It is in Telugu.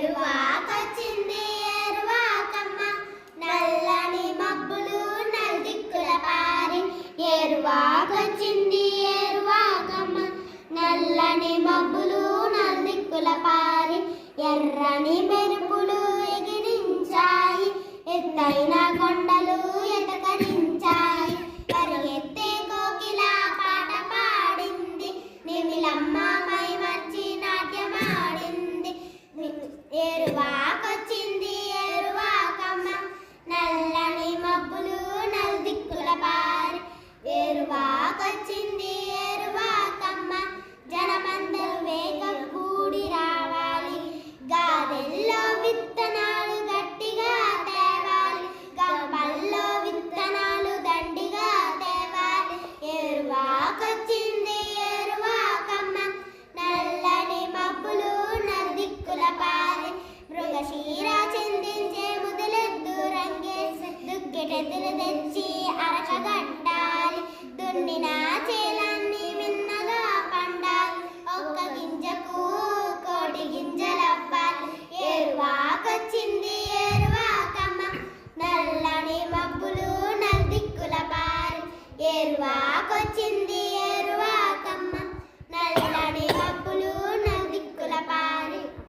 ఏరువాకొచ్చింది ఏరువాకమ్మ నల్లని మబ్బులు నల్దిక్కుల పారి ఏరువాకొచ్చింది ఏరువాకమ్మ నల్లని మబ్బులు నల్దిక్కుల పారి ఎర్రని మెరుపులు ఎగిరించాయి ఎత్తైన కొండలు ఎతకరించాయి పరిగెత్తే కోకిల పాట పాడింది నిమిలమ్మ మై మర్చి నాట్యమాడింది ఏరువాకొచ్చింది ఏరువాకమ్మ నల్లని మబ్బులు నల్దిక్కుల పారి ఏరువాకొచ్చింది ఏరువాకమ్మ జనమందరూ వేగం కూడి రావాలి గాదెల్లో విత్తనాలు గట్టిగా తేవాలి గంపల్లో విత్తనాలు దండిగా తేవాలి ఏరువాకొచ్చింది ఏరువాకమ్మ నల్లని మబ్బులు నల్దిక్కుల పారి మృగశీర చిందించే ముదులెద్దు రంగేసి దుగ్గెటెద్దులు తెచ్చి అరకగట్టాలి దున్నిన చేలన్నీ మిన్నగా పండాలి ఒక్క గింజకు కోటి గింజలవ్వాలి ఏరువాకొచ్చింది ఏరువాకమ్మ నల్లని మబ్బులు నల్దిక్కుల పారి ఏరువాకొచ్చింది